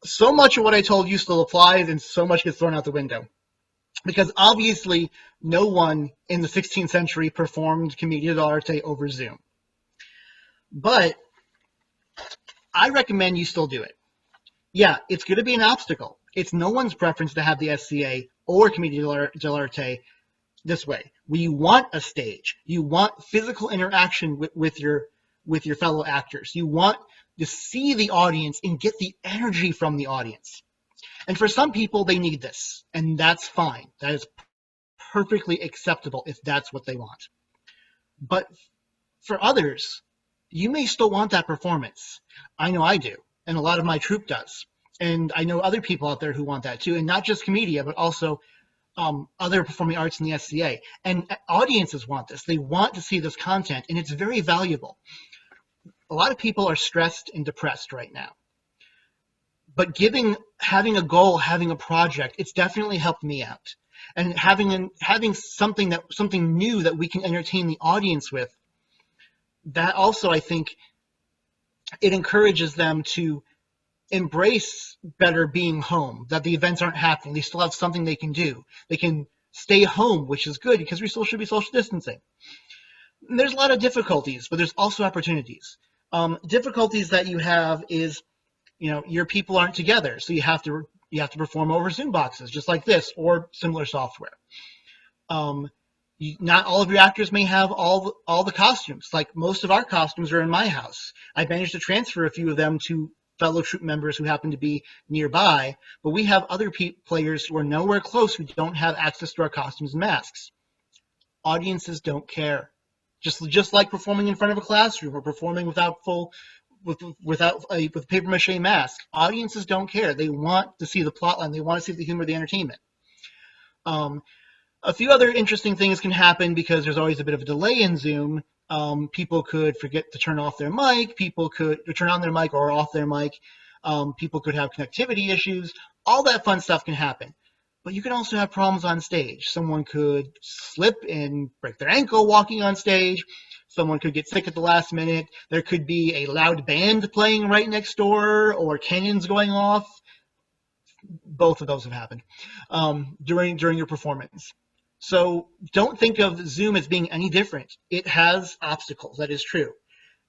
So much of what I told you still applies, and so much gets thrown out the window. Because obviously, no one in the 16th century performed Commedia dell'arte over Zoom. But I recommend you still do it. Yeah, it's going to be an obstacle. It's no one's preference to have the SCA or Commedia dell'arte this way. We want a stage. You want physical interaction with your fellow actors. You want to see the audience and get the energy from the audience. And for some people, they need this, and that's fine. That is perfectly acceptable if that's what they want. But for others, you may still want that performance. I know I do, and a lot of my troupe does. And I know other people out there who want that too, and not just Commedia, but also other performing arts in the SCA. And audiences want this. They want to see this content, and it's very valuable. A lot of people are stressed and depressed right now. But having a goal, having a project, it's definitely helped me out. And having something new that we can entertain the audience with, that also, I think, it encourages them to embrace better being home, that the events aren't happening. They still have something they can do. They can stay home, which is good because we still should be social distancing. There's a lot of difficulties, but there's also opportunities. Difficulties that you have is, your people aren't together, so you have to perform over Zoom boxes, just like this or similar software. Um, Not all of your actors may have all the costumes. Like most of our costumes are in my house. I managed to transfer a few of them to fellow troupe members who happen to be nearby, but we have other players who are nowhere close who don't have access to our costumes and masks. Audiences don't care. Just like performing in front of a classroom or performing with a paper mache mask. Audiences don't care. They want to see the plotline. They want to see the humor, the entertainment. Um, a few other interesting things can happen because there's always a bit of a delay in Zoom. People could forget to turn off their mic. People could turn on their mic or off their mic. People could have connectivity issues. All that fun stuff can happen. But you can also have problems on stage. Someone could slip and break their ankle walking on stage. Someone could get sick at the last minute. There could be a loud band playing right next door or cannons going off. Both of those have happened during your performance. So don't think of Zoom as being any different. It has obstacles. That is true.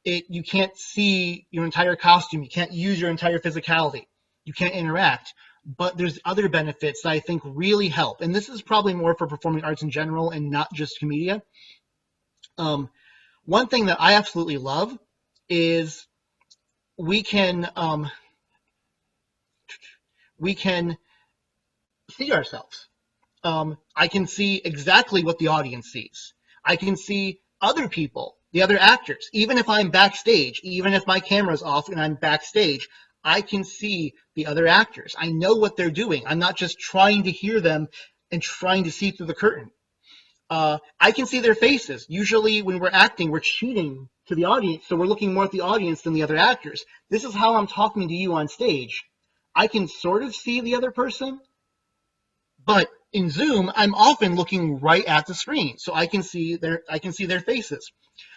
You can't see your entire costume. You can't use your entire physicality. You can't interact. But there's other benefits that I think really help. And this is probably more for performing arts in general and not just Commedia. One thing that I absolutely love is we can see ourselves. I can see exactly what the audience sees. I can see other people, the other actors. Even if I'm backstage, even if my camera's off and I'm backstage, I can see the other actors. I know what they're doing. I'm not just trying to hear them and trying to see through the curtain. I can see their faces. Usually when we're acting, we're cheating to the audience, so we're looking more at the audience than the other actors. This is how I'm talking to you on stage. I can sort of see the other person, but in Zoom, I'm often looking right at the screen, so I can see their faces.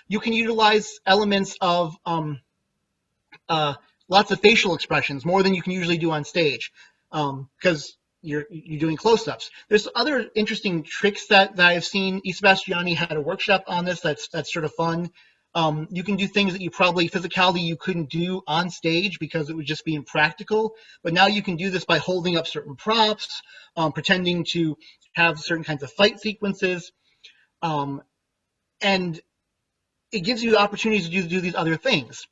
You can utilize elements of lots of facial expressions, more than you can usually do on stage, because you're doing close-ups. There's other interesting tricks that I've seen. E. Sebastiani had a workshop on this that's sort of fun. You can do things that physicality you couldn't do on stage because it would just be impractical. But now you can do this by holding up certain props, pretending to have certain kinds of fight sequences. And it gives you opportunities to do these other things.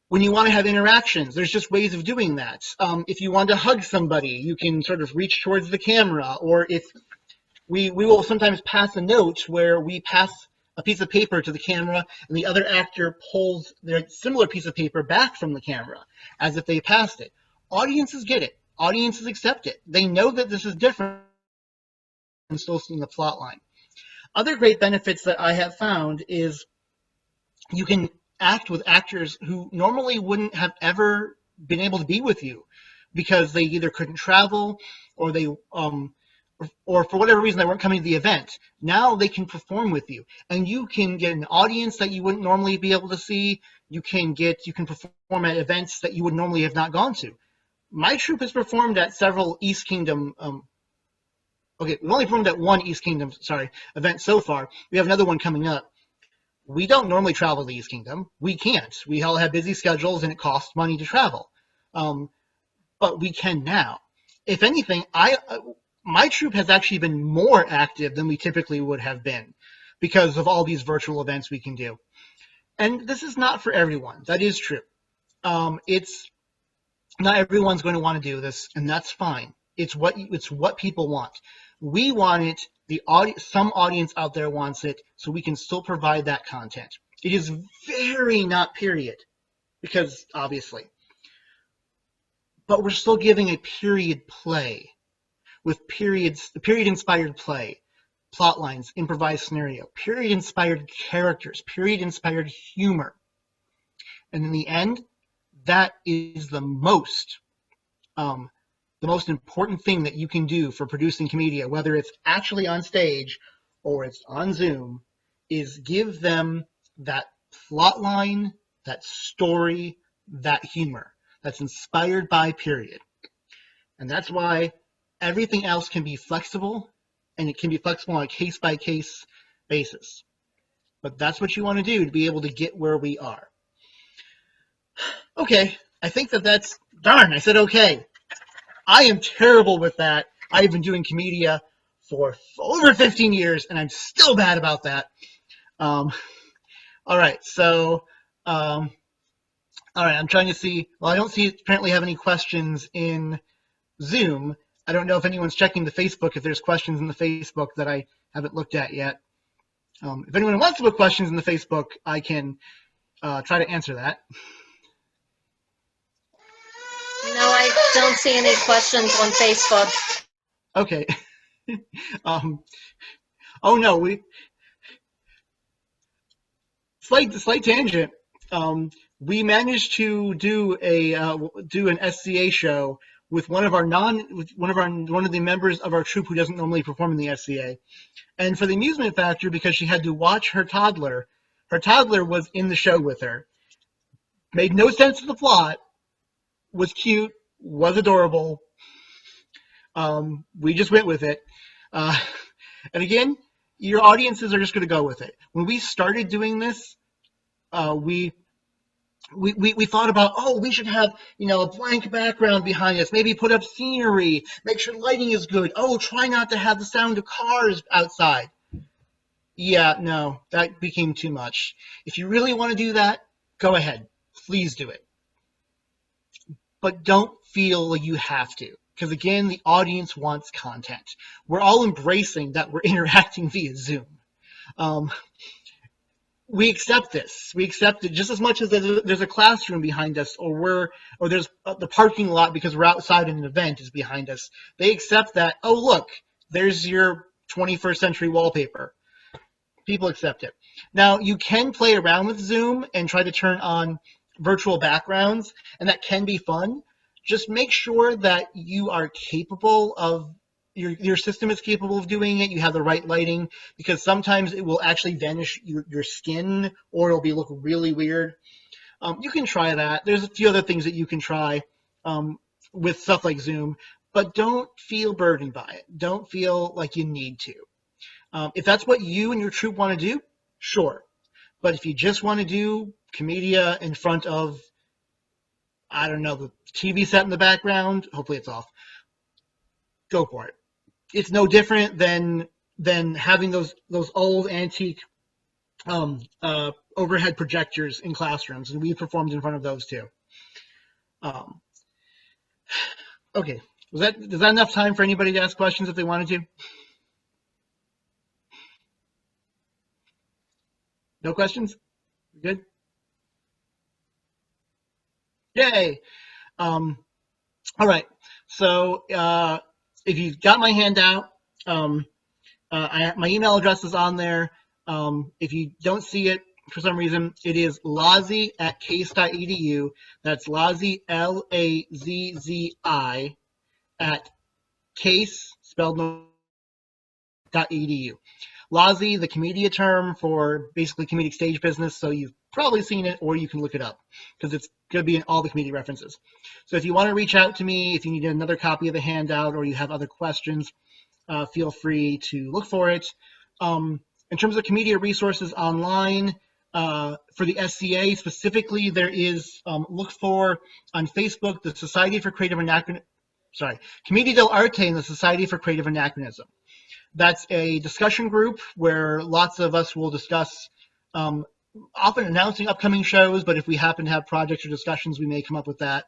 When you want to have interactions, there's just ways of doing that. If you want to hug somebody, you can sort of reach towards the camera, or if we will sometimes pass a note where we pass a piece of paper to the camera and the other actor pulls their similar piece of paper back from the camera as if they passed it. Audiences get it. Audiences accept it. They know that this is different and still seeing the plot line. Other great benefits that I have found is you can act with actors who normally wouldn't have ever been able to be with you because they either couldn't travel or they or for whatever reason they weren't coming to the event. Now they can perform with you, and you can get an audience that you wouldn't normally be able to see. You can perform at events that you would normally have not gone to. My troupe has performed at several East Kingdom. We've only performed at one East Kingdom, event so far. We have another one coming up. We don't normally travel to the East Kingdom. We can't. We all have busy schedules, and it costs money to travel. But we can now. If anything, my troupe has actually been more active than we typically would have been because of all these virtual events we can do. And this is not for everyone. That is true. It's not everyone's going to want to do this, and that's fine. It's what people want. We want it. Some audience out there wants it, so we can still provide that content. It is very not period, because obviously, but we're still giving a period play with period-inspired play, plot lines, improvised scenario, period-inspired characters, period-inspired humor. And in the end, that is the most important thing that you can do for producing Commedia, whether it's actually on stage or it's on Zoom, is give them that plot line, that story, that humor that's inspired by period. And that's why everything else can be flexible, and it can be flexible on a case-by-case basis. but that's what you want to do to be able to get where we are. Okay, I think that's, darn, I said okay. I am terrible with that. I've been doing Commedia for over 15 years, and I'm still bad about that. All right, so, all right, I'm trying to see. Well, I don't apparently have any questions in Zoom. I don't know if anyone's checking the Facebook, if there's questions in the Facebook that I haven't looked at yet. If anyone wants to put questions in the Facebook, I can try to answer that. No, I don't see any questions on Facebook. Okay. Oh no, slight tangent. We managed to do an SCA show with one of the members of our troupe who doesn't normally perform in the SCA. And for the amusement factor, because she had to watch her toddler was in the show with her. Made no sense to the plot, was cute, was adorable. We just went with it. And again, your audiences are just going to go with it. When we started doing this, we thought about, oh, we should have, a blank background behind us, maybe put up scenery, make sure lighting is good. Oh, try not to have the sound of cars outside. Yeah, no, that became too much. If you really want to do that, go ahead. Please do it. But don't feel like you have to. Because again, the audience wants content. We're all embracing that we're interacting via Zoom. We accept this. We accept it just as much as there's a classroom behind us, or there's the parking lot because we're outside in an event is behind us. They accept that. Oh, look, there's your 21st century wallpaper. People accept it. Now, you can play around with Zoom and try to turn on virtual backgrounds, and that can be fun. Just make sure that you are capable of, your system is capable of doing it, you have the right lighting, because sometimes it will actually vanish your skin, or it'll look really weird. You can try that. There's a few other things that you can try with stuff like Zoom, but don't feel burdened by it. Don't feel like you need to. If that's what you and your troupe want to do, sure. But if you just want to do Commedia in front of, I don't know, the TV set in the background, hopefully it's off, go for it. It's no different than having those old antique overhead projectors in classrooms, and we performed in front of those too. Okay, is that enough time for anybody to ask questions if they wanted to? No questions? Good? Yay! All right. So if you got my handout, my email address is on there. If you don't see it for some reason, it is lazzi@case.edu. That's Lazzi, Lazzi, at case, spelled .edu. Lazzi, the Commedia term for basically comedic stage business, so you've probably seen it, or you can look it up, because it's going to be in all the Commedia references. So if you want to reach out to me, if you need another copy of the handout, or you have other questions, feel free to look for it. In terms of Commedia resources online, for the SCA specifically, there is, look for on Facebook, the Society for Creative Anachronism, Commedia dell'arte and the Society for Creative Anachronism. That's a discussion group where lots of us will discuss, often announcing upcoming shows, but if we happen to have projects or discussions, we may come up with that.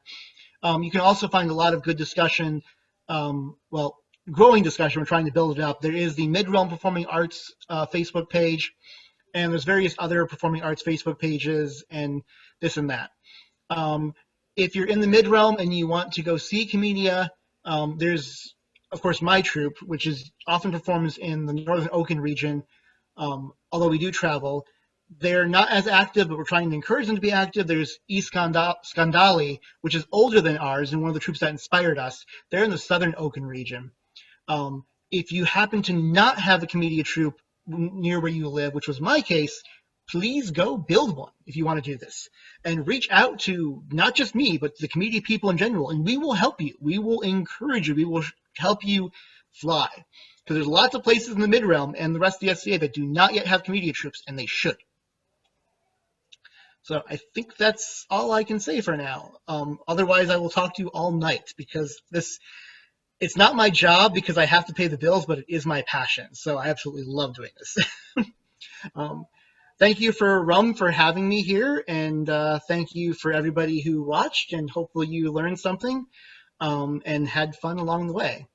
You can also find a lot of good discussion, growing discussion. We're trying to build it up. There is the Midrealm Performing Arts Facebook page, and there's various other performing arts Facebook pages and this and that. If you're in the Midrealm and you want to go see Commedia, there's, of course, my troupe, which is often performs in the Northern Oaken region, although we do travel. They're not as active, but we're trying to encourage them to be active. There's East Scandali, which is older than ours and one of the troupes that inspired us. They're in the Southern Oaken region. If you happen to not have a Commedia troupe near where you live, which was my case, please go build one if you want to do this. And reach out to not just me, but the Commedia people in general, and we will help you. We will encourage you. We will help you fly. Because there's lots of places in the Midrealm and the rest of the SCA that do not yet have Commedia troops, and they should. So I think that's all I can say for now. Otherwise, I will talk to you all night, because it's not my job because I have to pay the bills, but it is my passion. So I absolutely love doing this. Thank you for Rum for having me here, and thank you for everybody who watched, and hopefully you learned something and had fun along the way.